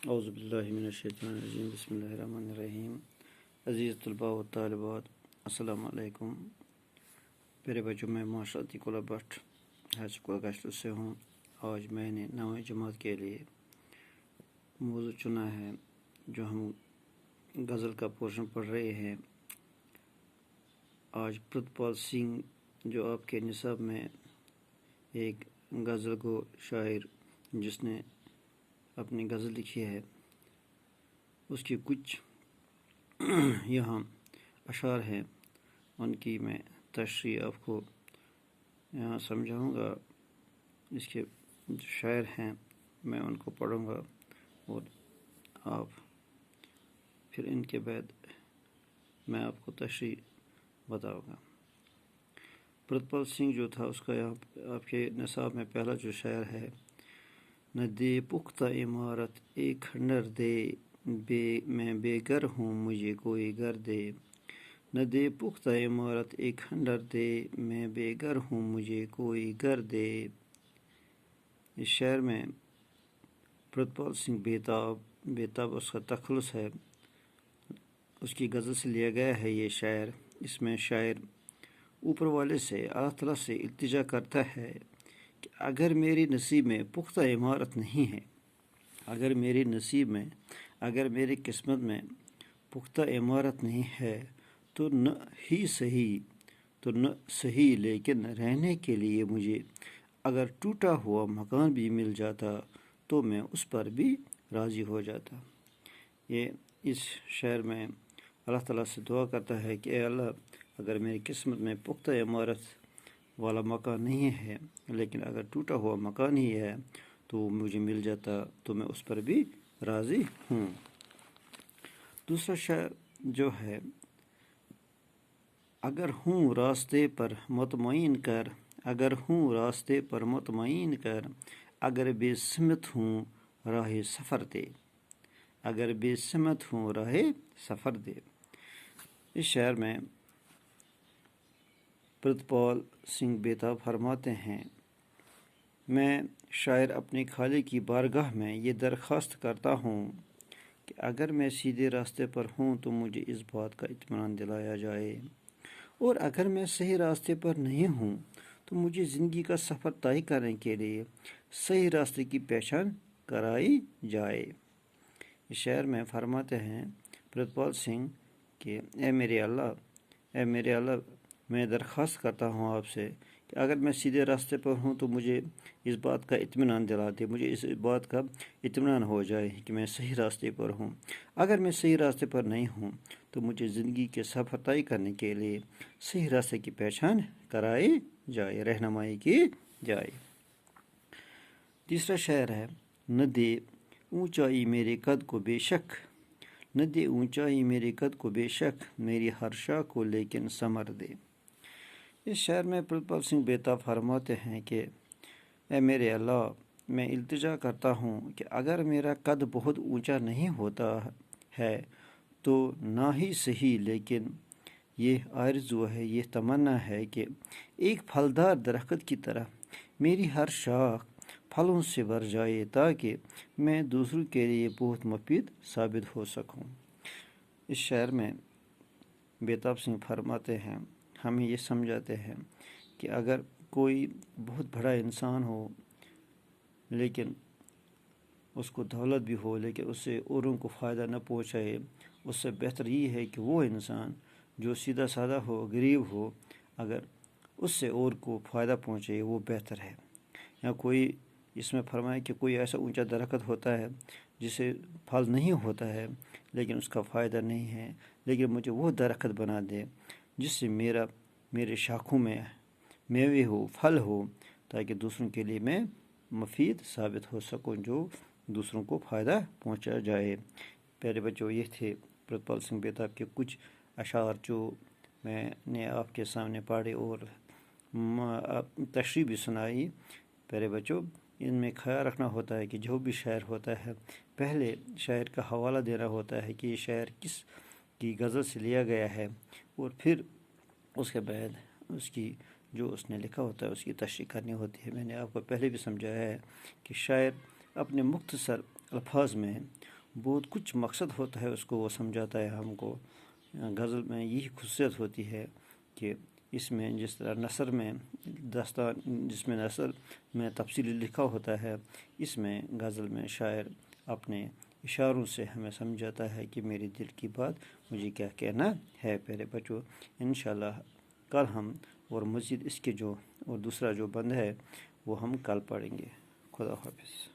اعوذ باللہ من الشیطان الرجیم بسم اللہ الرحمن الرحیم۔ عزیز طلباء و طالبات، السلام علیکم۔ پیارے بچوں، میں معاشرتی قلعہ بٹ ہائی اسکول گشتر سے ہوں۔ آج میں نے 9ویں جماعت کے لیے موضوع چنا ہے جو ہم غزل کا پورشن پڑھ رہے ہیں۔ آج پرتپال سنگھ جو آپ کے نصاب میں ایک غزل گو شاعر جس نے اپنی غزل لکھی ہے، اس کی کچھ یہاں اشعار ہیں، ان کی میں تشریح آپ کو یہاں سمجھاؤں گا۔ اس کے جو شاعر ہیں میں ان کو پڑھوں گا اور آپ پھر ان کے بعد میں آپ کو تشریح بتاؤں گا۔ پرتپال سنگھ جو تھا، اس کا یہاں آپ کے نصاب میں پہلا جو شاعر ہے: نہ دے پختہ عمارت ایک کھنڈر دے، میں بے گھر ہوں مجھے کوئی گھر دے۔ نہ دے پختہ عمارت ایک کھنڈر دے، میں بے گھر ہوں مجھے کوئی گھر دے۔ اس شعر میں پرتپال سنگھ بیتاب اس کا تخلص ہے، اس کی غزل سے لیا گیا ہے یہ شعر۔ اس میں شاعر اوپر والے سے، اللہ تعالیٰ سے التجا کرتا ہے کہ اگر میری نصیب میں پختہ عمارت نہیں ہے، اگر میری نصیب میں، اگر میری قسمت میں پختہ عمارت نہیں ہے تو نہ صحیح لیکن رہنے کے لیے مجھے اگر ٹوٹا ہوا مکان بھی مل جاتا تو میں اس پر بھی راضی ہو جاتا۔ یہ اس شعر میں اللہ تعالیٰ سے دعا کرتا ہے کہ اے اللہ، اگر میری قسمت میں پختہ عمارت والا مکان نہیں ہے لیکن اگر ٹوٹا ہوا مکان ہی ہے تو مجھے مل جاتا تو میں اس پر بھی راضی ہوں۔ دوسرا شعر جو ہے: اگر ہوں راستے پر مطمئن کر، اگر ہوں راستے پر مطمئن کر، اگر بے سمت ہوں راہ سفر دے، اگر بے سمت ہوں راہ سفر دے۔ اس شعر میں پرتپال سنگھ بیتاب فرماتے ہیں: میں شاعر اپنے خالق کی بارگاہ میں یہ درخواست کرتا ہوں کہ اگر میں سیدھے راستے پر ہوں تو مجھے اس بات کا اطمینان دلایا جائے، اور اگر میں صحیح راستے پر نہیں ہوں تو مجھے زندگی کا سفر طے کرنے کے لیے صحیح راستے کی پہچان کرائی جائے۔ اس شعر میں فرماتے ہیں پرتپال سنگھ کہ اے میرے اللہ، میں درخواست کرتا ہوں آپ سے کہ اگر میں سیدھے راستے پر ہوں تو مجھے اس بات کا اطمینان دلا دے، مجھے اس بات کا اطمینان ہو جائے کہ میں صحیح راستے پر ہوں۔ اگر میں صحیح راستے پر نہیں ہوں تو مجھے زندگی کے سفر طے کرنے کے لیے صحیح راستے کی پہچان کرائی جائے، رہنمائی کی جائے۔ تیسرا شعر ہے: نہ دے اونچائی میرے قد کو بے شک، نہ دے اونچائی میرے قد کو بے شک، میری ہر شاہ کو لیکن ثمر دے۔ اس شعر میں پرتپال سنگھ بیتاب فرماتے ہیں کہ اے میرے اللہ، میں التجا کرتا ہوں کہ اگر میرا قد بہت اونچا نہیں ہوتا ہے تو نہ ہی صحیح لیکن یہ آرزو ہے، یہ تمنا ہے کہ ایک پھلدار درخت کی طرح میری ہر شاخ پھلوں سے بھر جائے تاکہ میں دوسروں کے لیے بہت مفید ثابت ہو سکوں۔ اس شعر میں بیتاب سنگھ فرماتے ہیں، ہمیں یہ سمجھاتے ہیں کہ اگر کوئی بہت بڑا انسان ہو لیکن اس کو دولت بھی ہو لیکن اس سے اوروں کو فائدہ نہ پہنچائے، اس سے بہتر یہ ہے کہ وہ انسان جو سیدھا سادہ ہو، غریب ہو، اگر اس سے اور کو فائدہ پہنچے وہ بہتر ہے۔ یا کوئی اس میں فرمائے کہ کوئی ایسا اونچا درخت ہوتا ہے جسے پھل نہیں ہوتا ہے لیکن اس کا فائدہ نہیں ہے، لیکن مجھے وہ درخت بنا دے جس سے میرے شاخوں میں میوے ہو، پھل ہو، تاکہ دوسروں کے لیے میں مفید ثابت ہو سکوں، جو دوسروں کو فائدہ پہنچا جائے۔ پیارے بچوں، یہ تھے پرتپال سنگھ بیتاب کے کچھ اشعار جو میں نے آپ کے سامنے پڑھے اور تشریح بھی سنائی۔ پیارے بچوں، ان میں خیال رکھنا ہوتا ہے کہ جو بھی شاعر ہوتا ہے پہلے شاعر کا حوالہ دینا ہوتا ہے کہ یہ شاعر کس کی غزل سے لیا گیا ہے، اور پھر اس کے بعد اس کی جو اس نے لکھا ہوتا ہے اس کی تشریح کرنی ہوتی ہے۔ میں نے آپ کو پہلے بھی سمجھایا ہے کہ شاعر اپنے مختصر الفاظ میں بہت کچھ مقصد ہوتا ہے اس کو وہ سمجھاتا ہے ہم کو۔ غزل میں یہی خصوصیت ہوتی ہے کہ اس میں جس طرح نثر میں داستان، جس میں نثر میں تفصیلی لکھا ہوتا ہے، اس میں غزل میں شاعر اپنے اشاروں سے ہمیں سمجھاتا ہے کہ میرے دل کی بات مجھے کیا کہنا ہے۔ پیارے بچوں، انشاءاللہ کل ہم اور مزید اس کے اور دوسرا جو بند ہے وہ ہم کل پڑھیں گے۔ خدا حافظ۔